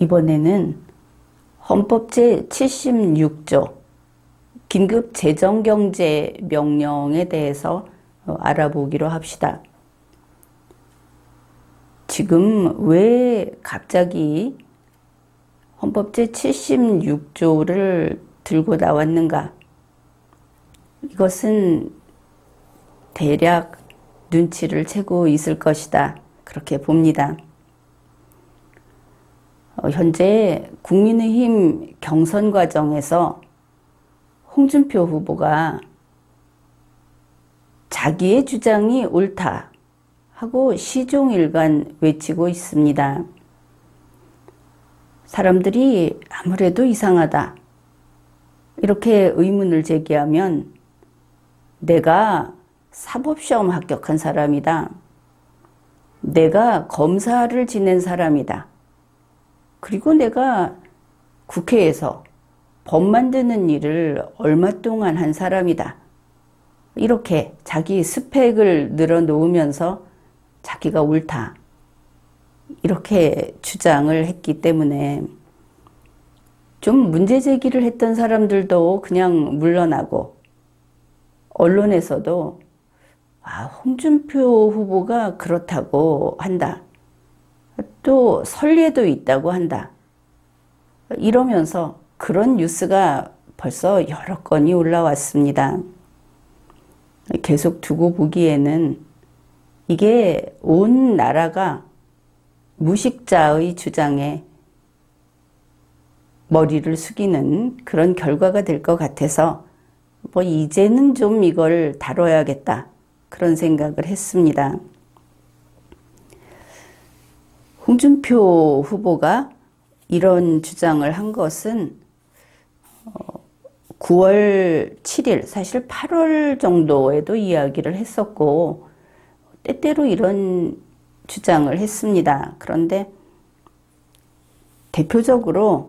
이번에는 헌법 제76조 긴급 재정경제 명령에 대해서 알아보기로 합시다. 지금 왜 갑자기 헌법 제76조를 들고 나왔는가? 이것은 대략 눈치를 채고 있을 것이다. 그렇게 봅니다. 현재 국민의힘 경선 과정에서 홍준표 후보가 자기의 주장이 옳다 하고 시종일관 외치고 있습니다. 사람들이 아무래도 이상하다 이렇게 의문을 제기하면 내가 사법시험 합격한 사람이다. 내가 검사를 지낸 사람이다. 그리고 내가 국회에서 법 만드는 일을 얼마 동안 한 사람이다. 이렇게 자기 스펙을 늘어놓으면서 자기가 옳다. 이렇게 주장을 했기 때문에 좀 문제 제기를 했던 사람들도 그냥 물러나고 언론에서도 홍준표 후보가 그렇다고 한다. 또 선례도 있다고 한다. 이러면서 그런 뉴스가 벌써 여러 건이 올라왔습니다. 계속 두고 보기에는 이게 온 나라가 무식자의 주장에 머리를 숙이는 그런 결과가 될 것 같아서 이제는 좀 이걸 다뤄야겠다. 그런 생각을 했습니다. 홍준표 후보가 이런 주장을 한 것은 9월 7일, 사실 8월 정도에도 이야기를 했었고 때때로 이런 주장을 했습니다. 그런데 대표적으로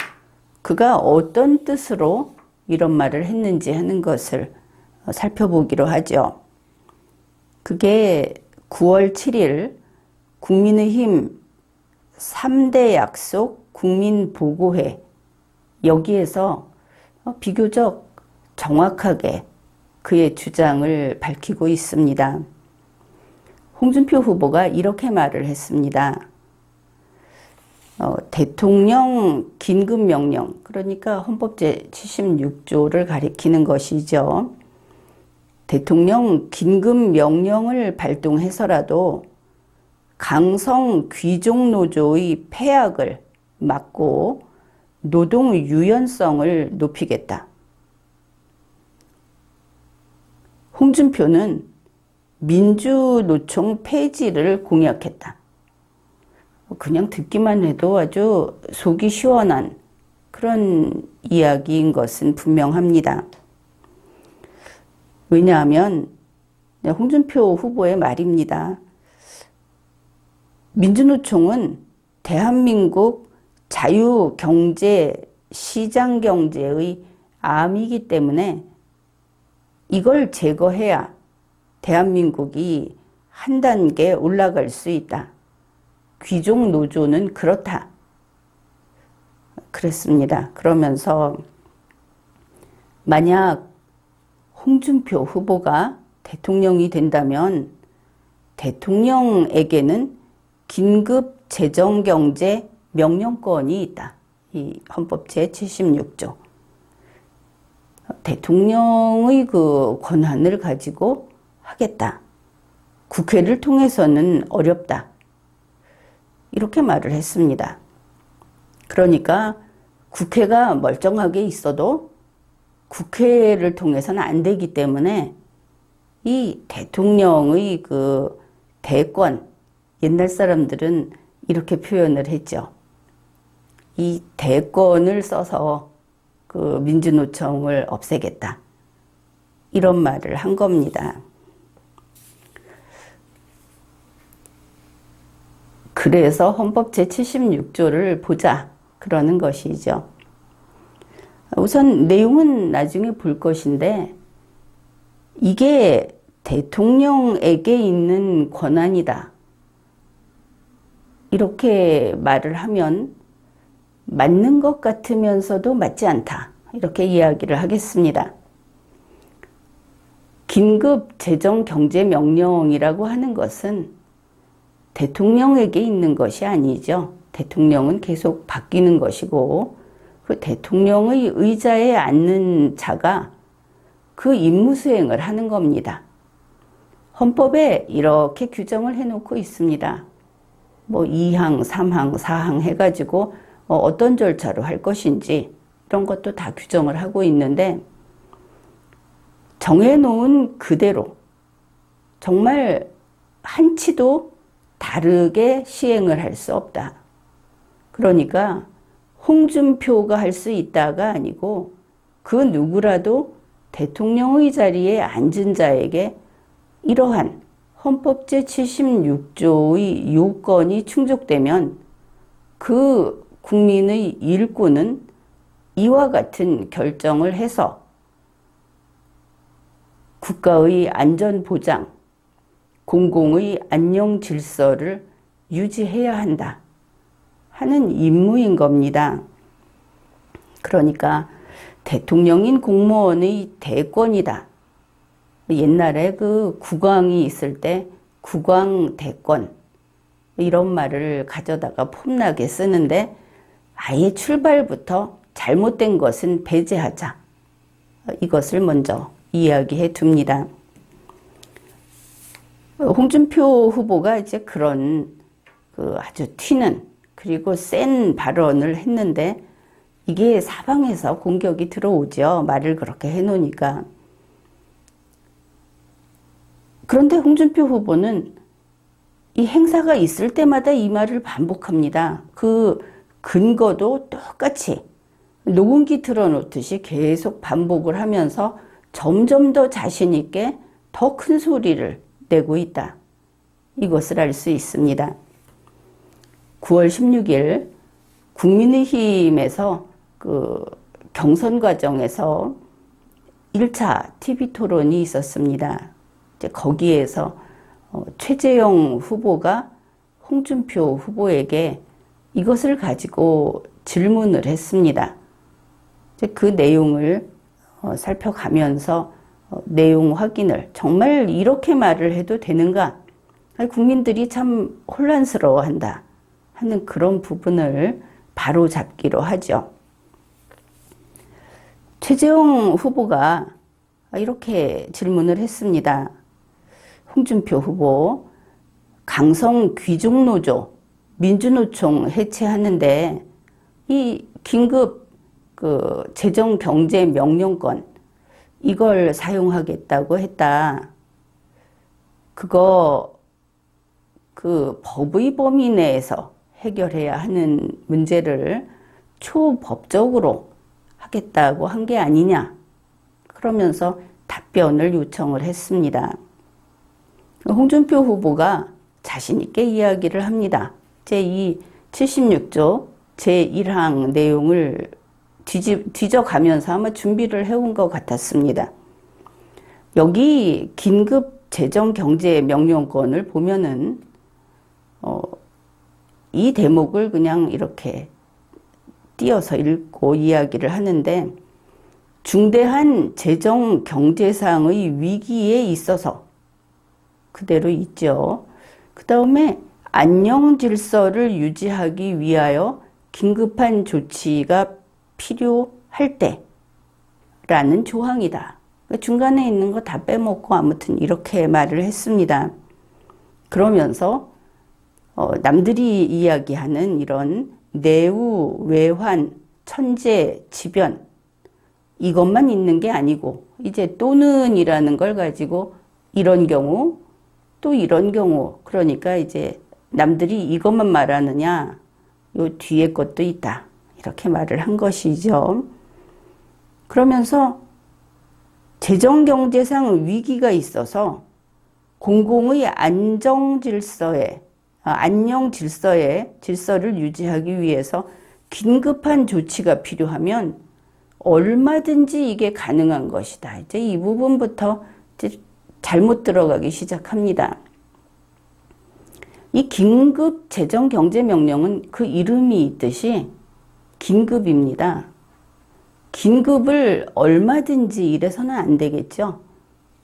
그가 어떤 뜻으로 이런 말을 했는지 하는 것을 살펴보기로 하죠. 그게 9월 7일 국민의힘 3대 약속 국민보고회 여기에서 비교적 정확하게 그의 주장을 밝히고 있습니다. 홍준표 후보가 이렇게 말을 했습니다. 대통령 긴급명령, 그러니까 헌법 제76조를 가리키는 것이죠. 대통령 긴급명령을 발동해서라도 강성 귀족노조의 폐악을 막고 노동 유연성을 높이겠다. 홍준표는 민주노총 폐지를 공약했다. 그냥 듣기만 해도 아주 속이 시원한 그런 이야기인 것은 분명합니다. 왜냐하면 홍준표 후보의 말입니다. 민주노총은 대한민국 자유경제, 시장경제의 암이기 때문에 이걸 제거해야 대한민국이 한 단계 올라갈 수 있다. 귀족 노조는 그렇다. 그랬습니다. 그러면서 만약 홍준표 후보가 대통령이 된다면 대통령에게는 긴급 재정경제 명령권이 있다. 이 헌법 제76조. 대통령의 그 권한을 가지고 하겠다. 국회를 통해서는 어렵다. 이렇게 말을 했습니다. 그러니까 국회가 멀쩡하게 있어도 국회를 통해서는 안 되기 때문에 이 대통령의 그 대권, 옛날 사람들은 이렇게 표현을 했죠. 이 대권을 써서 그 민주노총을 없애겠다. 이런 말을 한 겁니다. 그래서 헌법 제76조를 보자. 그러는 것이죠. 우선 내용은 나중에 볼 것인데 이게 대통령에게 있는 권한이다. 이렇게 말을 하면 맞는 것 같으면서도 맞지 않다. 이렇게 이야기를 하겠습니다. 긴급 재정 경제 명령이라고 하는 것은 대통령에게 있는 것이 아니죠. 대통령은 계속 바뀌는 것이고 그 대통령의 의자에 앉는 자가 그 임무 수행을 하는 겁니다. 헌법에 이렇게 규정을 해놓고 있습니다. 뭐 2항, 3항, 4항 해가지고 어떤 절차로 할 것인지 이런 것도 다 규정을 하고 있는데 정해놓은 그대로 정말 한치도 다르게 시행을 할 수 없다. 그러니까 홍준표가 할 수 있다가 아니고 그 누구라도 대통령의 자리에 앉은 자에게 이러한 헌법 제76조의 요건이 충족되면 그 국민의 일꾼은 이와 같은 결정을 해서 국가의 안전보장, 공공의 안녕 질서를 유지해야 한다 하는 임무인 겁니다. 그러니까 대통령인 공무원의 대권이다. 옛날에 그 국왕이 있을 때 국왕 대권 이런 말을 가져다가 폼나게 쓰는데 아예 출발부터 잘못된 것은 배제하자. 이것을 먼저 이야기해 둡니다. 홍준표 후보가 이제 그런 그 아주 튀는 그리고 센 발언을 했는데 이게 사방에서 공격이 들어오죠. 말을 그렇게 해놓으니까. 그런데 홍준표 후보는 이 행사가 있을 때마다 이 말을 반복합니다. 그 근거도 똑같이 녹음기 틀어놓듯이 계속 반복을 하면서 점점 더 자신 있게 더 큰 소리를 내고 있다. 이것을 알 수 있습니다. 9월 16일 국민의힘에서 그 경선 과정에서 1차 TV 토론이 있었습니다. 이제 거기에서 최재형 후보가 홍준표 후보에게 이것을 가지고 질문을 했습니다. 이제 그 내용을 살펴가면서 내용 확인을 정말 이렇게 말을 해도 되는가? 국민들이 참 혼란스러워한다 하는 그런 부분을 바로 잡기로 하죠. 최재형 후보가 이렇게 질문을 했습니다. 홍준표 후보, 강성 귀족노조 민주노총 해체하는데 이 긴급 그 재정 경제 명령권 이걸 사용하겠다고 했다. 그거 그 법의 범위 내에서 해결해야 하는 문제를 초법적으로 하겠다고 한 게 아니냐. 그러면서 답변을 요청을 했습니다. 홍준표 후보가 자신 있게 이야기를 합니다. 제2 76조 제1항 내용을 뒤져가면서 아마 준비를 해온 것 같았습니다. 여기 긴급 재정 경제 명령권을 보면은 이 대목을 그냥 이렇게 띄어서 읽고 이야기를 하는데 중대한 재정 경제상의 위기에 있어서 그대로 있죠. 그 다음에 안녕 질서를 유지하기 위하여 긴급한 조치가 필요할 때라는 조항이다. 중간에 있는 거 다 빼먹고 아무튼 이렇게 말을 했습니다. 그러면서 남들이 이야기하는 이런 내후, 외환, 천재, 지변 이것만 있는 게 아니고 이제 또는이라는 걸 가지고 이런 경우 또 이런 경우 그러니까 이제 남들이 이것만 말하느냐 요 뒤에 것도 있다 이렇게 말을 한 것이죠. 그러면서 재정경제상 위기가 있어서 공공의 안녕 질서를 유지하기 위해서 긴급한 조치가 필요하면 얼마든지 이게 가능한 것이다. 이제 이 부분부터 이제 잘못 들어가기 시작합니다. 이 긴급 재정경제명령은 그 이름이 있듯이 긴급입니다. 긴급을 얼마든지 이래서는 안 되겠죠.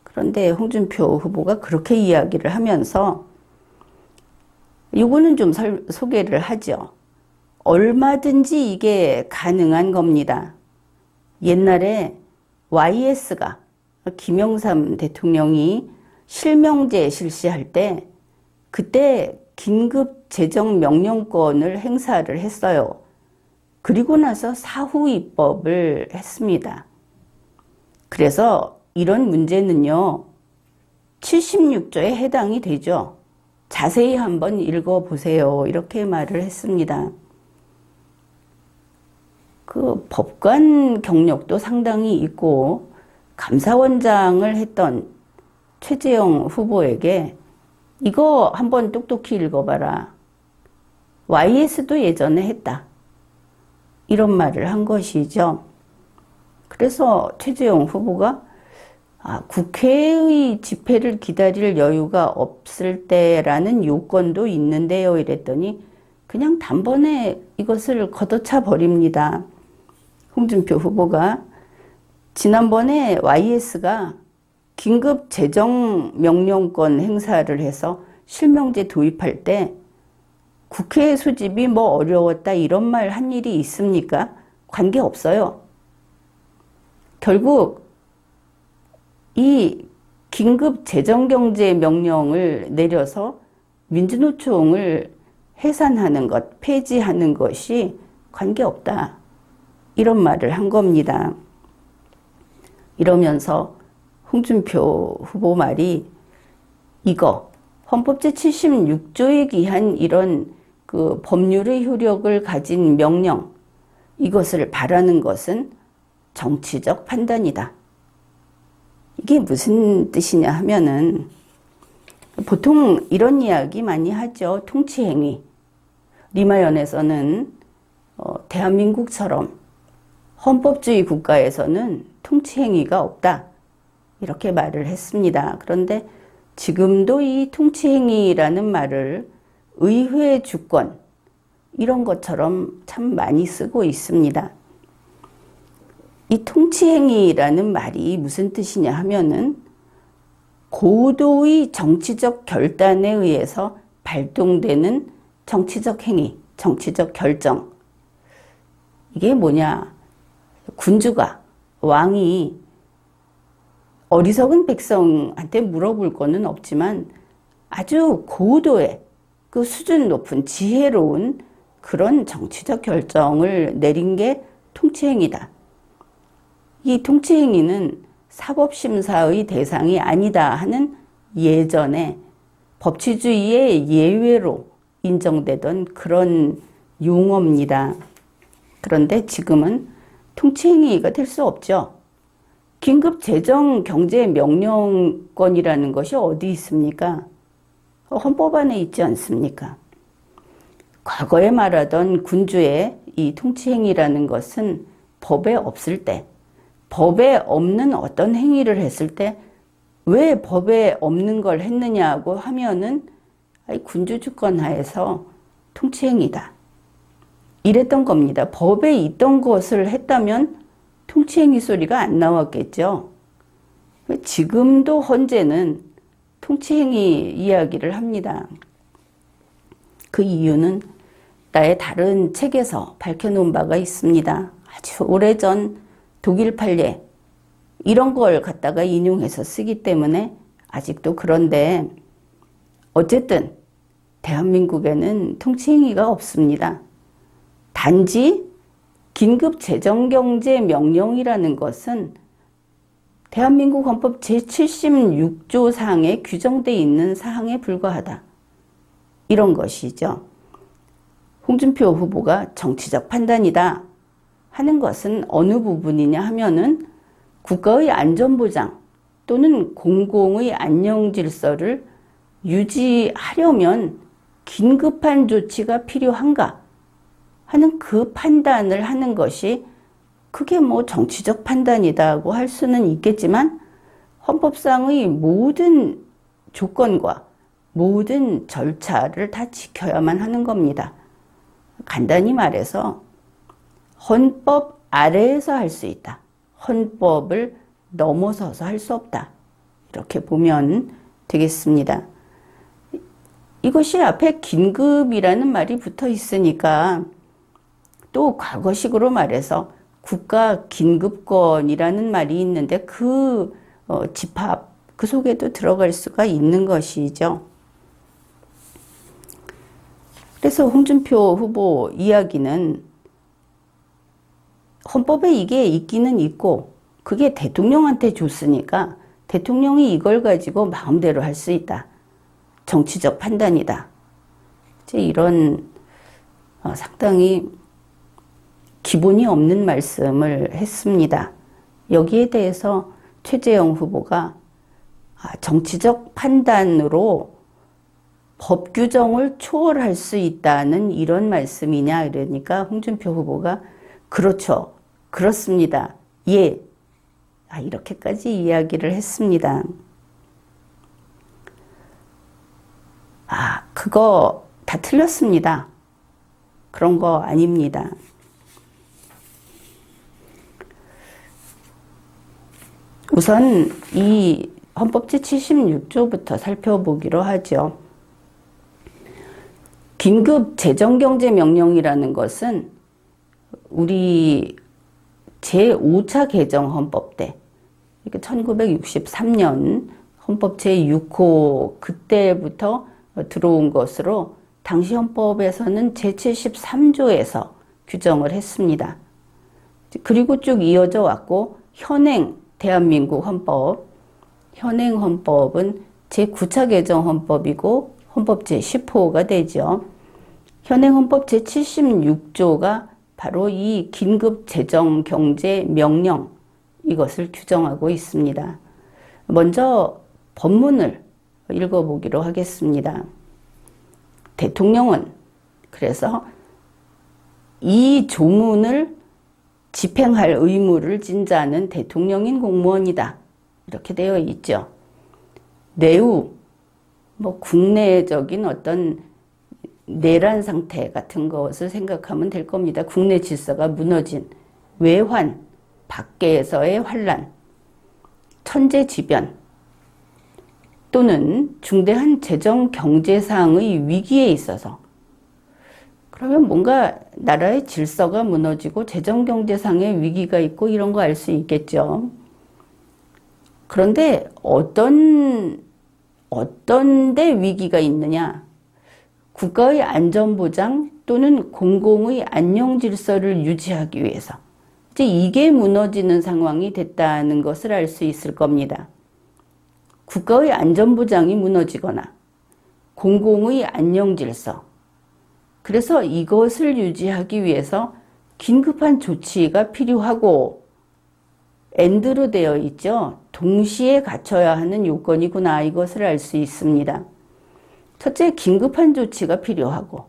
그런데 홍준표 후보가 그렇게 이야기를 하면서 이거는 좀 소개를 하죠. 얼마든지 이게 가능한 겁니다. 옛날에 YS가 김영삼 대통령이 실명제 실시할 때 그때 긴급 재정 명령권을 행사를 했어요. 그리고 나서 사후 입법을 했습니다. 그래서 이런 문제는요, 76조에 해당이 되죠. 자세히 한번 읽어보세요. 이렇게 말을 했습니다. 그 법관 경력도 상당히 있고 감사원장을 했던 최재형 후보에게 이거 한번 똑똑히 읽어봐라. YS도 예전에 했다. 이런 말을 한 것이죠. 그래서 최재형 후보가 국회의 집회를 기다릴 여유가 없을 때라는 요건도 있는데요. 이랬더니 그냥 단번에 이것을 걷어차 버립니다. 홍준표 후보가 지난번에 YS가 긴급 재정 명령권 행사를 해서 실명제 도입할 때 국회 소집이 뭐 어려웠다 이런 말 한 일이 있습니까? 관계없어요. 결국 이 긴급 재정경제 명령을 내려서 민주노총을 해산하는 것, 폐지하는 것이 관계없다. 이런 말을 한 겁니다. 이러면서 홍준표 후보 말이 이거 헌법 제76조에 기한 이런 그 법률의 효력을 가진 명령, 이것을 바라는 것은 정치적 판단이다. 이게 무슨 뜻이냐 하면은 보통 이런 이야기 많이 하죠. 통치행위. 리마연에서는 대한민국처럼 헌법주의 국가에서는 통치행위가 없다. 이렇게 말을 했습니다. 그런데 지금도 이 통치행위라는 말을 의회 주권 이런 것처럼 참 많이 쓰고 있습니다. 이 통치행위라는 말이 무슨 뜻이냐 하면은 고도의 정치적 결단에 의해서 발동되는 정치적 행위, 정치적 결정. 이게 뭐냐? 군주가, 왕이 어리석은 백성한테 물어볼 거는 없지만 아주 고도의 그 수준 높은 지혜로운 그런 정치적 결정을 내린 게 통치행위다. 이 통치행위는 사법심사의 대상이 아니다 하는 예전에 법치주의의 예외로 인정되던 그런 용어입니다. 그런데 지금은 통치행위가 될 수 없죠. 긴급 재정 경제 명령권이라는 것이 어디 있습니까? 헌법 안에 있지 않습니까? 과거에 말하던 군주의 이 통치행위라는 것은 법에 없을 때, 법에 없는 어떤 행위를 했을 때 왜 법에 없는 걸 했느냐고 하면은 군주 주권 하에서 통치행위다. 이랬던 겁니다. 법에 있던 것을 했다면 통치행위 소리가 안 나왔겠죠. 지금도 헌재는 통치행위 이야기를 합니다. 그 이유는 나의 다른 책에서 밝혀놓은 바가 있습니다. 아주 오래전 독일 판례 이런 걸 갖다가 인용해서 쓰기 때문에 아직도 그런데 어쨌든 대한민국에는 통치행위가 없습니다. 단지 긴급재정경제 명령이라는 것은 대한민국 헌법 제76조 상에 규정되어 있는 사항에 불과하다. 이런 것이죠. 홍준표 후보가 정치적 판단이다 하는 것은 어느 부분이냐 하면은 국가의 안전보장 또는 공공의 안녕질서를 유지하려면 긴급한 조치가 필요한가 하는 그 판단을 하는 것이 그게 뭐 정치적 판단이다고 할 수는 있겠지만 헌법상의 모든 조건과 모든 절차를 다 지켜야만 하는 겁니다. 간단히 말해서 헌법 아래에서 할 수 있다. 헌법을 넘어서서 할 수 없다. 이렇게 보면 되겠습니다. 이것이 앞에 긴급이라는 말이 붙어 있으니까 또 과거식으로 말해서 국가 긴급권이라는 말이 있는데 그 집합, 그 속에도 들어갈 수가 있는 것이죠. 그래서 홍준표 후보 이야기는 헌법에 이게 있기는 있고 그게 대통령한테 줬으니까 대통령이 이걸 가지고 마음대로 할 수 있다. 정치적 판단이다. 이제 이런 상당히 기본이 없는 말씀을 했습니다. 여기에 대해서 최재형 후보가 정치적 판단으로 법 규정을 초월할 수 있다는 이런 말씀이냐 이러니까 홍준표 후보가 그렇죠. 그렇습니다. 예. 이렇게까지 이야기를 했습니다. 그거 다 틀렸습니다. 그런 거 아닙니다. 우선 이 헌법 제76조부터 살펴보기로 하죠. 긴급 재정경제명령이라는 것은 우리 제5차 개정 헌법 때 1963년 헌법 제6호 그때부터 들어온 것으로 당시 헌법에서는 제73조에서 규정을 했습니다. 그리고 쭉 이어져 왔고 현행 대한민국 헌법, 현행 헌법은 제9차 개정 헌법이고 헌법 제10호가 되죠. 현행 헌법 제76조가 바로 이 긴급 재정 경제 명령 이것을 규정하고 있습니다. 먼저 법문을 읽어보기로 하겠습니다. 대통령은 그래서 이 조문을 집행할 의무를 진 자는 대통령인 공무원이다. 이렇게 되어 있죠. 내후 국내적인 어떤 내란 상태 같은 것을 생각하면 될 겁니다. 국내 질서가 무너진 외환, 밖에서의 환란, 천재지변 또는 중대한 재정 경제상의 위기에 있어서 그러면 뭔가 나라의 질서가 무너지고 재정 경제상의 위기가 있고 이런 거 알 수 있겠죠. 그런데 어떤 데 위기가 있느냐? 국가의 안전보장 또는 공공의 안녕 질서를 유지하기 위해서 이제 이게 무너지는 상황이 됐다는 것을 알 수 있을 겁니다. 국가의 안전보장이 무너지거나 공공의 안녕 질서. 그래서 이것을 유지하기 위해서 긴급한 조치가 필요하고 엔드로 되어 있죠. 동시에 갖춰야 하는 요건이구나. 이것을 알 수 있습니다. 첫째, 긴급한 조치가 필요하고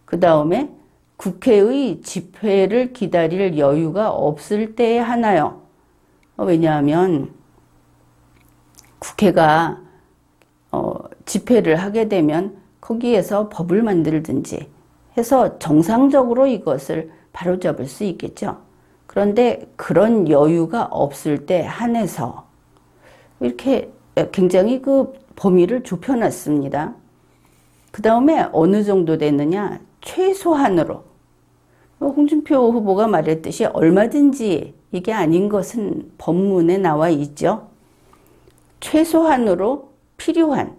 그 다음에 국회의 집회를 기다릴 여유가 없을 때에 하나요. 왜냐하면 국회가 집회를 하게 되면 거기에서 법을 만들든지 해서 정상적으로 이것을 바로잡을 수 있겠죠. 그런데 그런 여유가 없을 때 한해서 이렇게 굉장히 그 범위를 좁혀놨습니다. 그 다음에 어느 정도 되느냐? 최소한으로. 홍준표 후보가 말했듯이 얼마든지 이게 아닌 것은 법문에 나와 있죠. 최소한으로 필요한.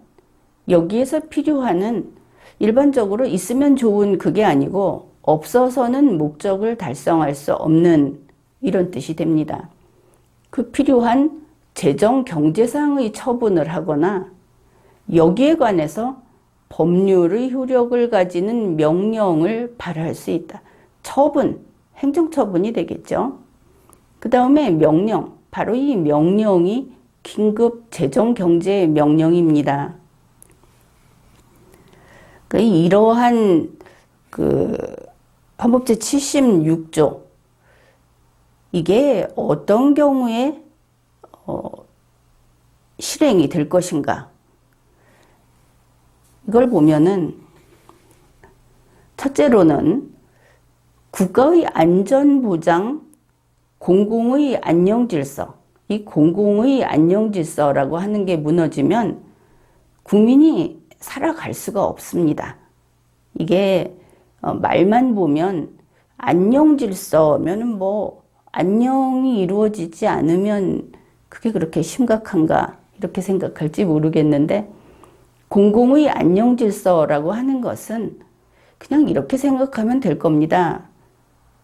여기에서 필요한은 일반적으로 있으면 좋은 그게 아니고 없어서는 목적을 달성할 수 없는 이런 뜻이 됩니다. 그 필요한 재정 경제상의 처분을 하거나 여기에 관해서 법률의 효력을 가지는 명령을 발할 수 있다. 처분, 행정처분이 되겠죠. 그 다음에 명령, 바로 이 명령이 긴급 재정 경제 명령입니다. 이러한 헌법 제76조 이게 어떤 경우에 실행이 될 것인가? 이걸 보면은 첫째로는 국가의 안전보장, 공공의 안녕질서, 이 공공의 안녕질서라고 하는 게 무너지면 국민이 살아갈 수가 없습니다. 이게 말만 보면 안녕질서면은 뭐 안녕이 이루어지지 않으면 그게 그렇게 심각한가 이렇게 생각할지 모르겠는데, 공공의 안녕질서라고 하는 것은 그냥 이렇게 생각하면 될 겁니다.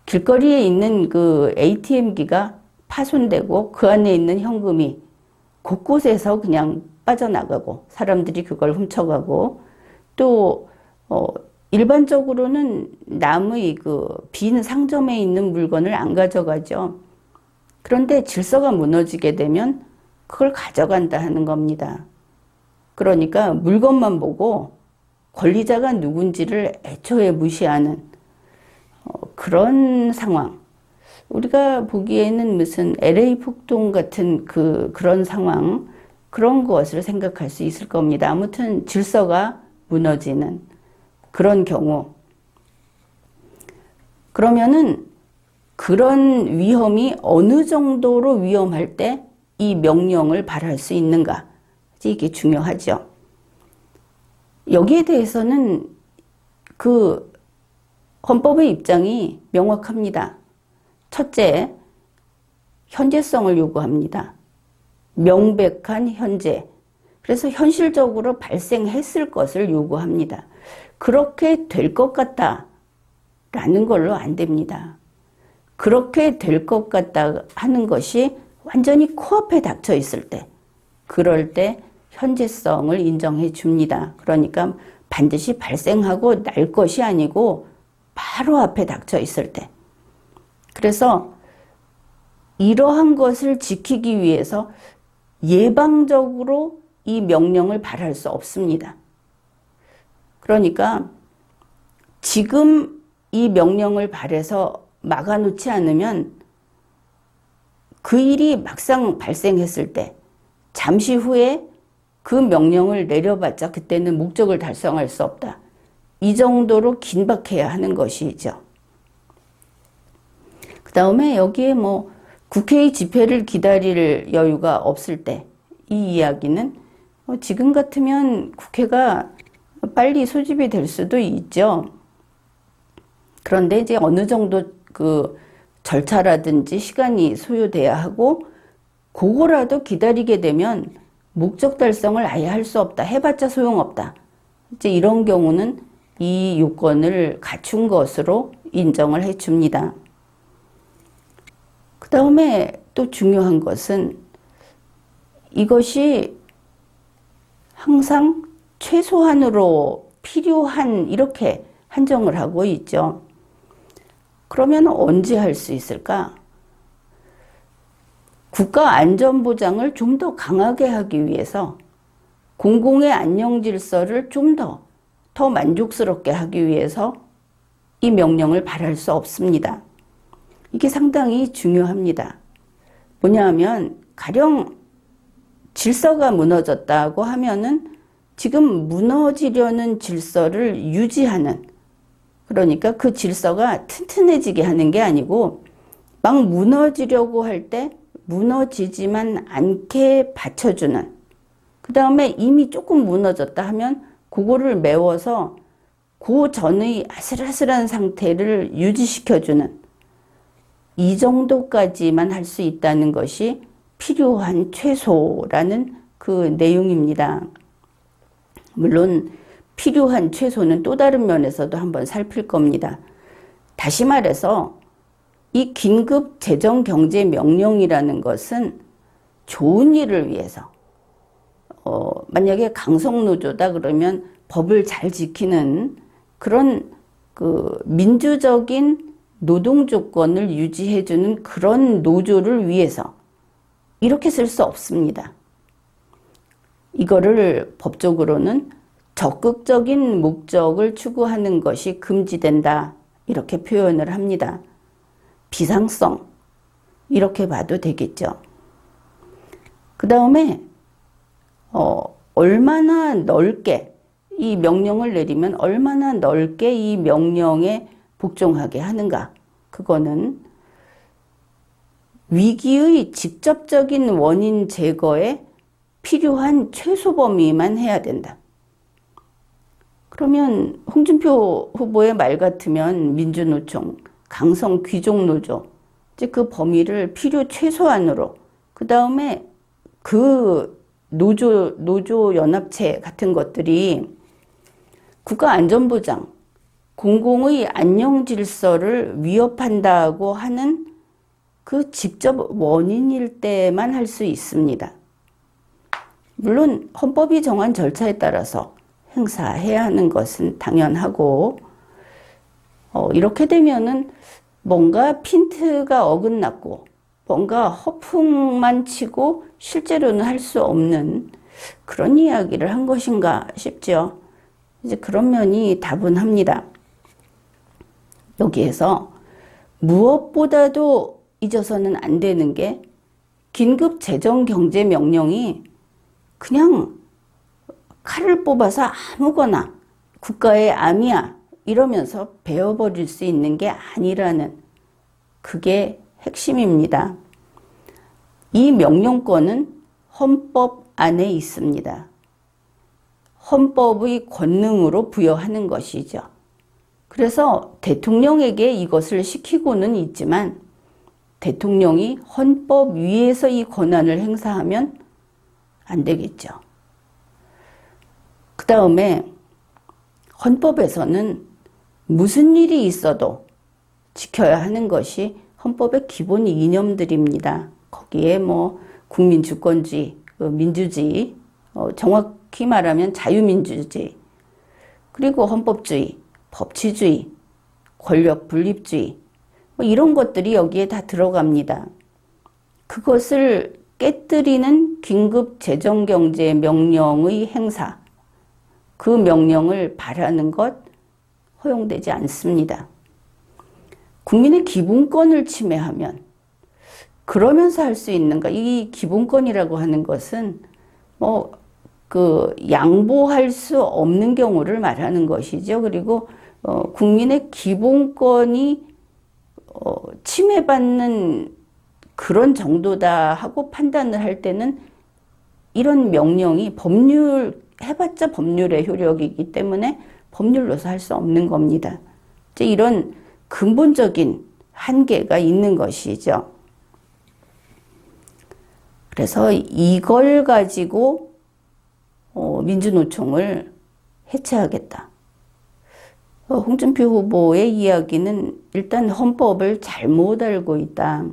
길거리에 있는 그 ATM기가 파손되고 그 안에 있는 현금이 곳곳에서 그냥 빠져나가고 사람들이 그걸 훔쳐가고, 또 일반적으로는 남의 그 빈 상점에 있는 물건을 안 가져가죠. 그런데 질서가 무너지게 되면 그걸 가져간다 하는 겁니다. 그러니까 물건만 보고 권리자가 누군지를 애초에 무시하는 그런 상황. 우리가 보기에는 무슨 LA 폭동 같은 그런 상황, 그런 것을 생각할 수 있을 겁니다. 아무튼 질서가 무너지는 그런 경우. 그러면은 그런 위험이 어느 정도로 위험할 때 이 명령을 발할 수 있는가? 이게 중요하죠. 여기에 대해서는 그 헌법의 입장이 명확합니다. 첫째, 현재성을 요구합니다. 명백한 현재. 그래서 현실적으로 발생했을 것을 요구합니다. 그렇게 될 것 같다라는 걸로 안 됩니다. 그렇게 될 것 같다 하는 것이 완전히 코앞에 닥쳐 있을 때, 그럴 때 현재성을 인정해 줍니다. 그러니까 반드시 발생하고 날 것이 아니고 바로 앞에 닥쳐 있을 때. 그래서 이러한 것을 지키기 위해서 예방적으로 이 명령을 발할 수 없습니다. 그러니까 지금 이 명령을 발해서 막아놓지 않으면 그 일이 막상 발생했을 때 잠시 후에 그 명령을 내려봤자 그때는 목적을 달성할 수 없다. 이 정도로 긴박해야 하는 것이죠. 그 다음에 여기에 뭐 국회의 집회를 기다릴 여유가 없을 때, 이 이야기는 지금 같으면 국회가 빨리 소집이 될 수도 있죠. 그런데 이제 어느 정도 그 절차라든지 시간이 소요돼야 하고, 그거라도 기다리게 되면 목적 달성을 아예 할 수 없다. 해봤자 소용없다. 이제 이런 경우는 이 요건을 갖춘 것으로 인정을 해 줍니다. 그 다음에 또 중요한 것은 이것이 항상 최소한으로 필요한 이렇게 한정을 하고 있죠. 그러면 언제 할 수 있을까? 국가 안전보장을 좀 더 강하게 하기 위해서, 공공의 안녕 질서를 좀 더 만족스럽게 하기 위해서 이 명령을 발할 수 없습니다. 이게 상당히 중요합니다. 뭐냐 하면 가령 질서가 무너졌다고 하면은 지금 무너지려는 질서를 유지하는, 그러니까 그 질서가 튼튼해지게 하는 게 아니고 막 무너지려고 할 때 무너지지만 않게 받쳐주는, 그 다음에 이미 조금 무너졌다 하면 그거를 메워서 그 전의 아슬아슬한 상태를 유지시켜주는, 이 정도까지만 할 수 있다는 것이 필요한 최소라는 그 내용입니다. 물론 필요한 최소는 또 다른 면에서도 한번 살필 겁니다. 다시 말해서 이 긴급 재정 경제 명령이라는 것은 좋은 일을 위해서, 만약에 강성노조다 그러면 법을 잘 지키는 그런 그 민주적인 노동 조건을 유지해주는 그런 노조를 위해서 이렇게 쓸 수 없습니다. 이거를 법적으로는 적극적인 목적을 추구하는 것이 금지된다, 이렇게 표현을 합니다. 비상성, 이렇게 봐도 되겠죠. 그 다음에 얼마나 넓게 이 명령을 내리면 얼마나 넓게 이 명령에 복종하게 하는가, 그거는 위기의 직접적인 원인 제거에 필요한 최소 범위만 해야 된다. 그러면 홍준표 후보의 말 같으면 민주노총, 강성 귀족노조, 이제 그 범위를 필요 최소한으로, 그 다음에 그 노조 연합체 같은 것들이 국가안전보장, 공공의 안녕 질서를 위협한다고 하는 그 직접 원인일 때만 할 수 있습니다. 물론 헌법이 정한 절차에 따라서 행사해야 하는 것은 당연하고, 이렇게 되면은 뭔가 핀트가 어긋났고 뭔가 허풍만 치고 실제로는 할 수 없는 그런 이야기를 한 것인가 싶죠. 이제 그런 면이 다분합니다. 여기에서 무엇보다도 잊어서는 안 되는 게 긴급 재정 경제 명령이 그냥 칼을 뽑아서 아무거나 국가의 암이야 이러면서 베어버릴 수 있는 게 아니라는, 그게 핵심입니다. 이 명령권은 헌법 안에 있습니다. 헌법의 권능으로 부여하는 것이죠. 그래서 대통령에게 이것을 시키고는 있지만 대통령이 헌법 위에서 이 권한을 행사하면 안 되겠죠. 그 다음에 헌법에서는 무슨 일이 있어도 지켜야 하는 것이 헌법의 기본 이념들입니다. 거기에 뭐 국민주권주의, 민주주의, 정확히 말하면 자유민주주의, 그리고 헌법주의, 법치주의, 권력분립주의, 뭐 이런 것들이 여기에 다 들어갑니다. 그것을 깨뜨리는 긴급재정경제 명령의 행사, 그 명령을 발하는 것 허용되지 않습니다. 국민의 기본권을 침해하면 그러면서 할 수 있는가? 이 기본권이라고 하는 것은 양보할 수 없는 경우를 말하는 것이죠. 그리고 국민의 기본권이 침해받는 그런 정도다 하고 판단을 할 때는 이런 명령이 해봤자 법률의 효력이기 때문에 법률로서 할 수 없는 겁니다. 이제 이런 근본적인 한계가 있는 것이죠. 그래서 이걸 가지고 민주노총을 해체하겠다. 홍준표 후보의 이야기는 일단 헌법을 잘못 알고 있다.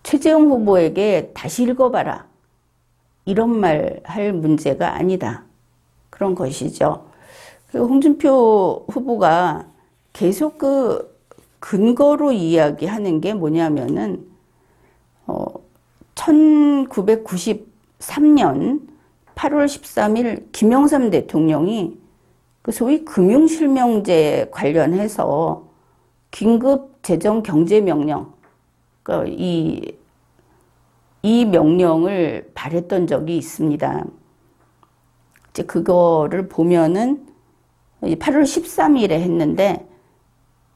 최재형 후보에게 다시 읽어봐라. 이런 말 할 문제가 아니다. 그런 것이죠. 그리고 홍준표 후보가 계속 그 근거로 이야기하는 게 뭐냐면은 1993년 8월 13일 김영삼 대통령이 그 소위 금융실명제 관련해서 긴급 재정 경제 명령, 그러니까 이 명령을 발했던 적이 있습니다. 이제 그거를 보면은 8월 13일에 했는데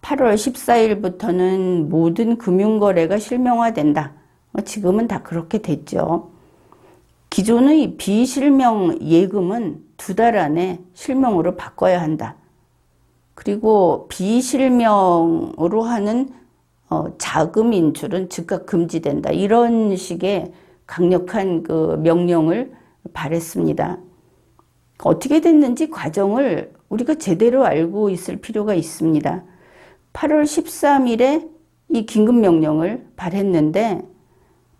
8월 14일부터는 모든 금융거래가 실명화된다. 지금은 다 그렇게 됐죠. 기존의 비실명 예금은 2달 안에 실명으로 바꿔야 한다. 그리고 비실명으로 하는 자금 인출은 즉각 금지된다. 이런 식의 강력한 그 명령을 발했습니다. 어떻게 됐는지 과정을 우리가 제대로 알고 있을 필요가 있습니다. 8월 13일에 이 긴급명령을 발했는데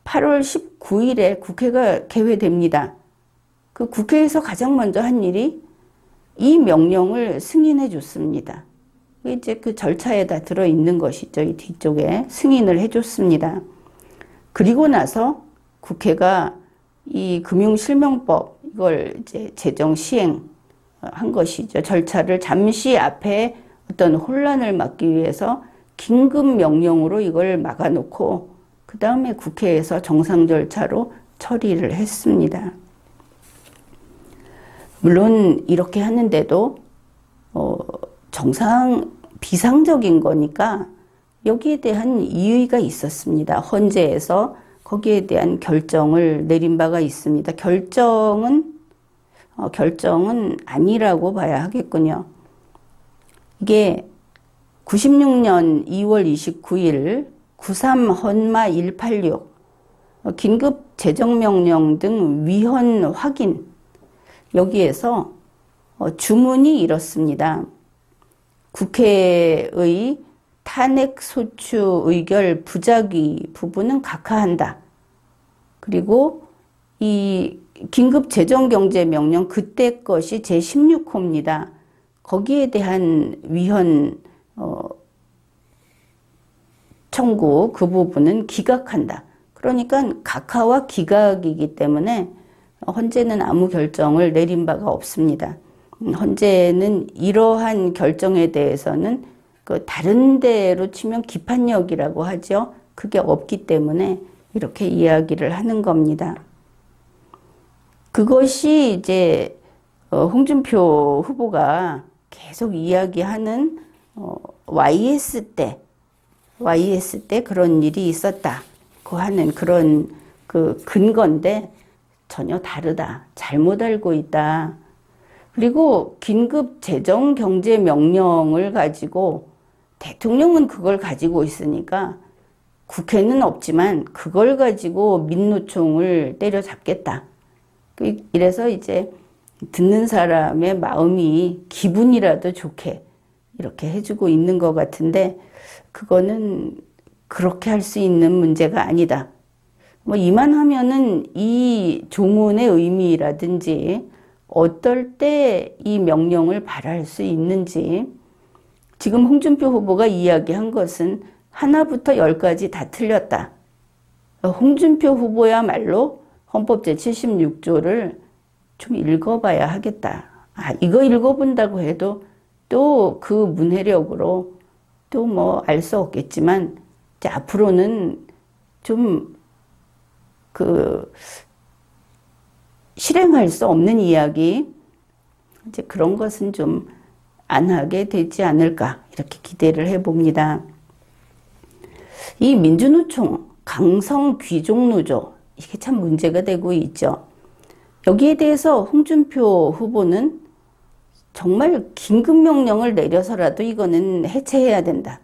8월 19일에 국회가 개회됩니다. 그 국회에서 가장 먼저 한 일이 이 명령을 승인해 줬습니다. 이제 그 절차에 다 들어있는 것이죠. 이 뒤쪽에 승인을 해줬습니다. 그리고 나서 국회가 이 금융실명법 이걸 이제 제정 시행한 것이죠. 절차를 잠시 앞에 어떤 혼란을 막기 위해서 긴급 명령으로 이걸 막아놓고 그 다음에 국회에서 정상 절차로 처리를 했습니다. 물론 이렇게 하는데도 비상적인 거니까 여기에 대한 이의가 있었습니다. 헌재에서 거기에 대한 결정을 내린 바가 있습니다. 결정은 아니라고 봐야 하겠군요. 이게 96년 2월 29일 93 헌마 186 긴급 재정명령 등 위헌 확인, 여기에서 주문이 이렇습니다. 국회의 탄핵소추 의결 부작위 부분은 각하한다. 그리고 이 긴급 재정경제명령 그때 것이 제16호입니다. 거기에 대한 위헌 청구 그 부분은 기각한다. 그러니까 각하와 기각이기 때문에 헌재는 아무 결정을 내린 바가 없습니다. 헌재는 이러한 결정에 대해서는 그 다른 데로 치면 기판력이라고 하죠. 그게 없기 때문에 이렇게 이야기를 하는 겁니다. 그것이 이제 홍준표 후보가 계속 이야기하는 YS 때 그런 일이 있었다고 하는 그런 그 근거인데 전혀 다르다. 잘못 알고 있다. 그리고 긴급 재정 경제 명령을 가지고 대통령은 그걸 가지고 있으니까 국회는 없지만 그걸 가지고 민노총을 때려잡겠다. 이래서 이제 듣는 사람의 마음이 기분이라도 좋게 이렇게 해주고 있는 것 같은데 그거는 그렇게 할 수 있는 문제가 아니다. 뭐 이만하면은 이 조문의 의미라든지 어떨 때 이 명령을 발할 수 있는지 지금 홍준표 후보가 이야기한 것은 하나부터 열까지 다 틀렸다. 홍준표 후보야말로 헌법 제76조를 좀 읽어봐야 하겠다. 이거 읽어본다고 해도 또 그 문해력으로 또 뭐 알 수 없겠지만 이제 앞으로는 좀 실행할 수 없는 이야기 이제 그런 것은 좀 안 하게 되지 않을까 이렇게 기대를 해봅니다. 이 민주노총 강성 귀족노조 이게 참 문제가 되고 있죠. 여기에 대해서 홍준표 후보는 정말 긴급명령을 내려서라도 이거는 해체해야 된다.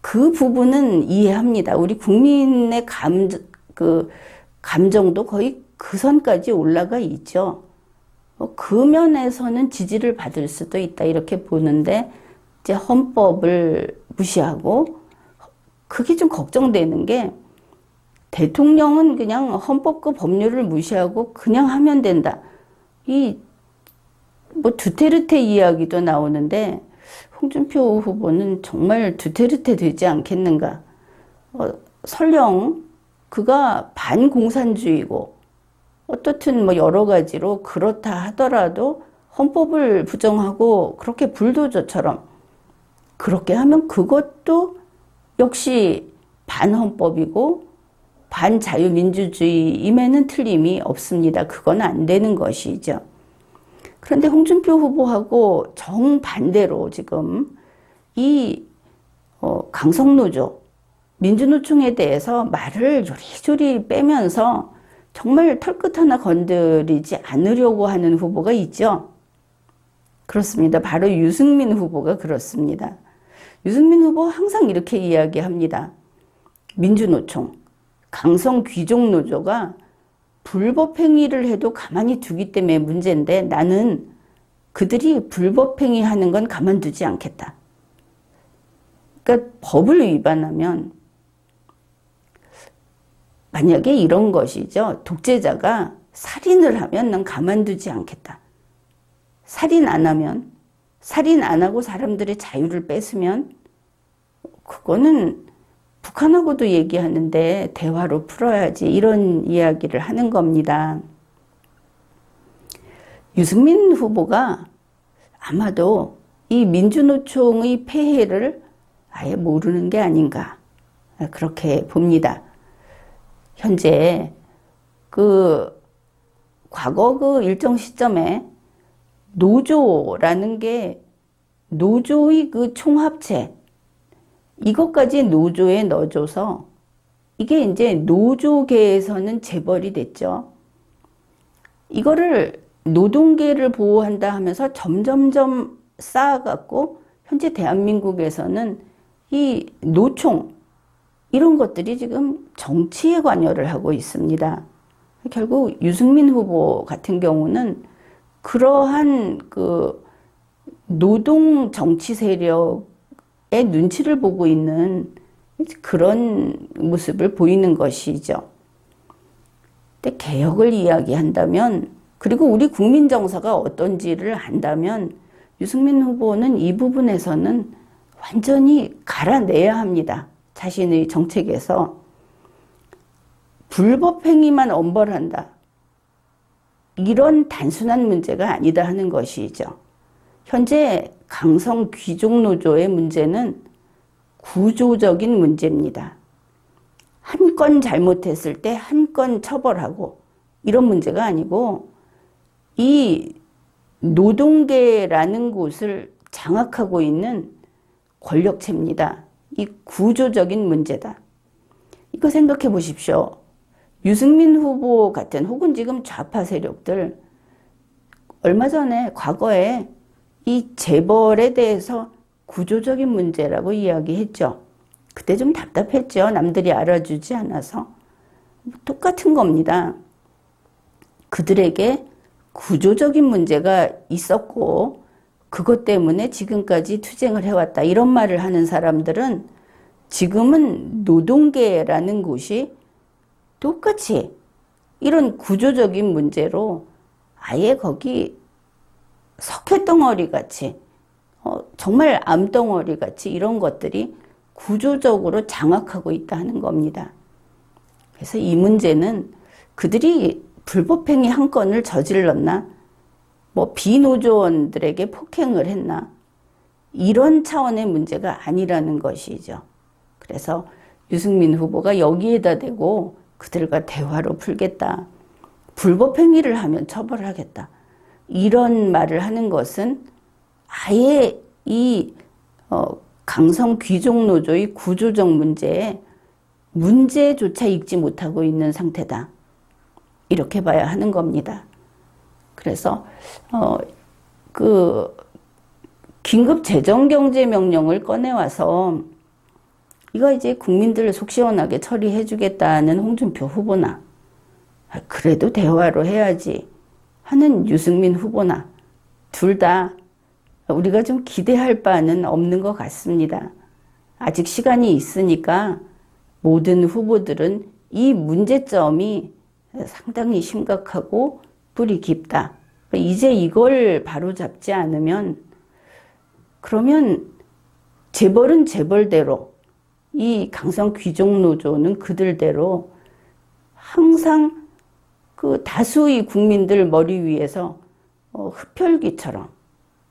그 부분은 이해합니다. 우리 국민의 감정도 거의 그 선까지 올라가 있죠. 그 면에서는 지지를 받을 수도 있다 이렇게 보는데 이제 헌법을 무시하고 그게 좀 걱정되는 게 대통령은 그냥 헌법과 법률을 무시하고 그냥 하면 된다. 뭐 두테르테 이야기도 나오는데 홍준표 후보는 정말 두테르테 되지 않겠는가. 설령 그가 반공산주의고 어떻든 뭐 여러 가지로 그렇다 하더라도 헌법을 부정하고 그렇게 불도저처럼 그렇게 하면 그것도 역시 반헌법이고 반자유민주주의임에는 틀림이 없습니다. 그건 안 되는 것이죠. 그런데 홍준표 후보하고 정반대로 지금 이 강성노조, 민주노총에 대해서 말을 요리조리 빼면서 정말 털끝 하나 건드리지 않으려고 하는 후보가 있죠. 그렇습니다. 바로 유승민 후보가 그렇습니다. 유승민 후보 항상 이렇게 이야기합니다. 민주노총, 강성 귀족노조가 불법 행위를 해도 가만히 두기 때문에 문제인데 나는 그들이 불법 행위하는 건 가만두지 않겠다. 그러니까 법을 위반하면 만약에 이런 것이죠. 독재자가 살인을 하면 난 가만두지 않겠다. 살인 안 하고 사람들의 자유를 뺏으면 그거는 북한하고도 얘기하는데 대화로 풀어야지 이런 이야기를 하는 겁니다. 유승민 후보가 아마도 이 민주노총의 폐해를 아예 모르는 게 아닌가 그렇게 봅니다. 현재 과거 일정 시점에 노조라는 게 노조의 총합체 이것까지 노조에 넣어줘서 이게 이제 노조계에서는 재벌이 됐죠. 이거를 노동계를 보호한다 하면서 점점점 쌓아갖고 현재 대한민국에서는 이 노총 이런 것들이 지금 정치에 관여를 하고 있습니다. 결국 유승민 후보 같은 경우는 그러한 그 노동 정치 세력의 눈치를 보고 있는 그런 모습을 보이는 것이죠. 근데 개혁을 이야기한다면, 그리고 우리 국민 정서가 어떤지를 안다면 유승민 후보는 이 부분에서는 완전히 갈아내야 합니다. 자신의 정책에서. 불법 행위만 엄벌한다, 이런 단순한 문제가 아니다 하는 것이죠. 현재 강성 귀족 노조의 문제는 구조적인 문제입니다. 한 건 잘못했을 때 한 건 처벌하고 이런 문제가 아니고, 이 노동계라는 곳을 장악하고 있는 권력체입니다. 이 구조적인 문제다. 이거 생각해 보십시오. 유승민 후보 같은, 혹은 지금 좌파 세력들, 얼마 전에 과거에 이 재벌에 대해서 구조적인 문제라고 이야기했죠. 그때 좀 답답했죠. 남들이 알아주지 않아서. 똑같은 겁니다. 그들에게 구조적인 문제가 있었고 그것 때문에 지금까지 투쟁을 해왔다, 이런 말을 하는 사람들은 지금은 노동계라는 곳이 똑같이 이런 구조적인 문제로 아예 거기 석회덩어리 같이, 정말 암덩어리 같이 이런 것들이 구조적으로 장악하고 있다 하는 겁니다. 그래서 이 문제는 그들이 불법행위 한 건을 저질렀나, 뭐 비노조원들에게 폭행을 했나, 이런 차원의 문제가 아니라는 것이죠. 그래서 유승민 후보가 여기에다 대고 그들과 대화로 풀겠다, 불법행위를 하면 처벌하겠다, 이런 말을 하는 것은 아예 이 강성 귀족 노조의 구조적 문제조차 읽지 못하고 있는 상태다, 이렇게 봐야 하는 겁니다. 그래서 그 긴급 재정경제명령을 꺼내와서 이거 이제 국민들을 속 시원하게 처리해 주겠다는 홍준표 후보나, 그래도 대화로 해야지 하는 유승민 후보나, 둘 다 우리가 좀 기대할 바는 없는 것 같습니다. 아직 시간이 있으니까 모든 후보들은 이 문제점이 상당히 심각하고 뿌리 깊다, 이제 이걸 바로잡지 않으면, 그러면 재벌은 재벌대로, 이 강성 귀족 노조는 그들대로 항상 그 다수의 국민들 머리 위에서 흡혈귀처럼,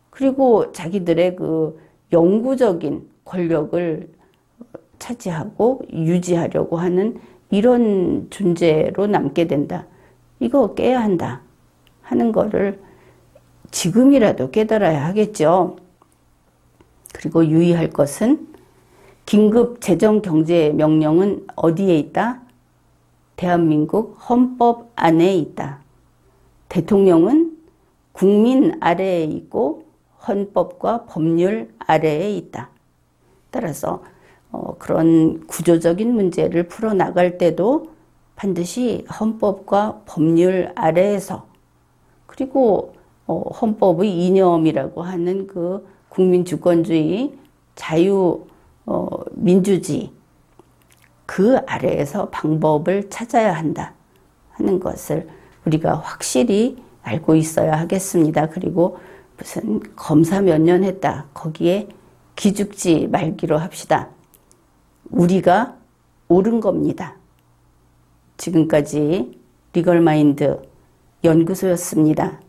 그리고 자기들의 그 영구적인 권력을 차지하고 유지하려고 하는 이런 존재로 남게 된다. 이거 깨야 한다 하는 거를 지금이라도 깨달아야 하겠죠. 그리고 유의할 것은, 긴급 재정경제명령은 어디에 있다? 대한민국 헌법 안에 있다. 대통령은 국민 아래에 있고 헌법과 법률 아래에 있다. 따라서 그런 구조적인 문제를 풀어나갈 때도 반드시 헌법과 법률 아래에서, 그리고 헌법의 이념이라고 하는 그 국민주권주의, 자유민주주의, 그 아래에서 방법을 찾아야 한다 하는 것을 우리가 확실히 알고 있어야 하겠습니다. 그리고 무슨 검사 몇 년 했다, 거기에 기죽지 말기로 합시다. 우리가 옳은 겁니다. 지금까지 리걸마인드 연구소였습니다.